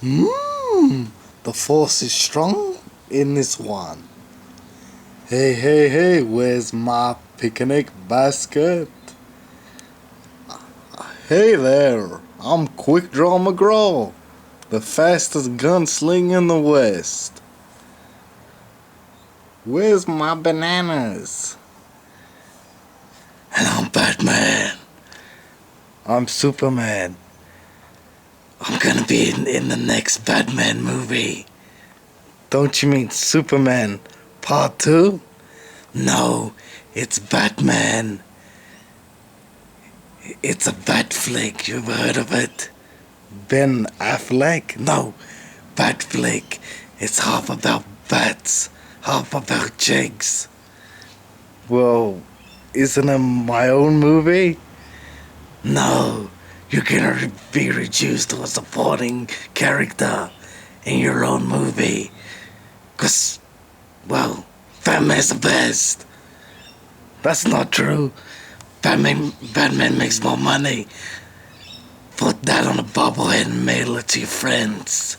The force is strong in this one. Hey, hey, hey, where's my picnic basket? Hey there, I'm Quick Draw McGraw, the fastest gunslinger in the West. Where's my bananas? And I'm Batman. I'm Superman. I'm gonna be in the next Batman movie. Don't you mean Superman Part 2? No, it's Batman. It's a bat flick. You ever heard of it? Ben Affleck? No, Bat flick. It's half about bats, half about jigs. Well, isn't it my own movie? No, you're gonna be reduced to a supporting character in your own movie. 'Cause, well, Batman's the best. That's not true. Batman makes more money. Put that on a bobblehead and mail it to your friends.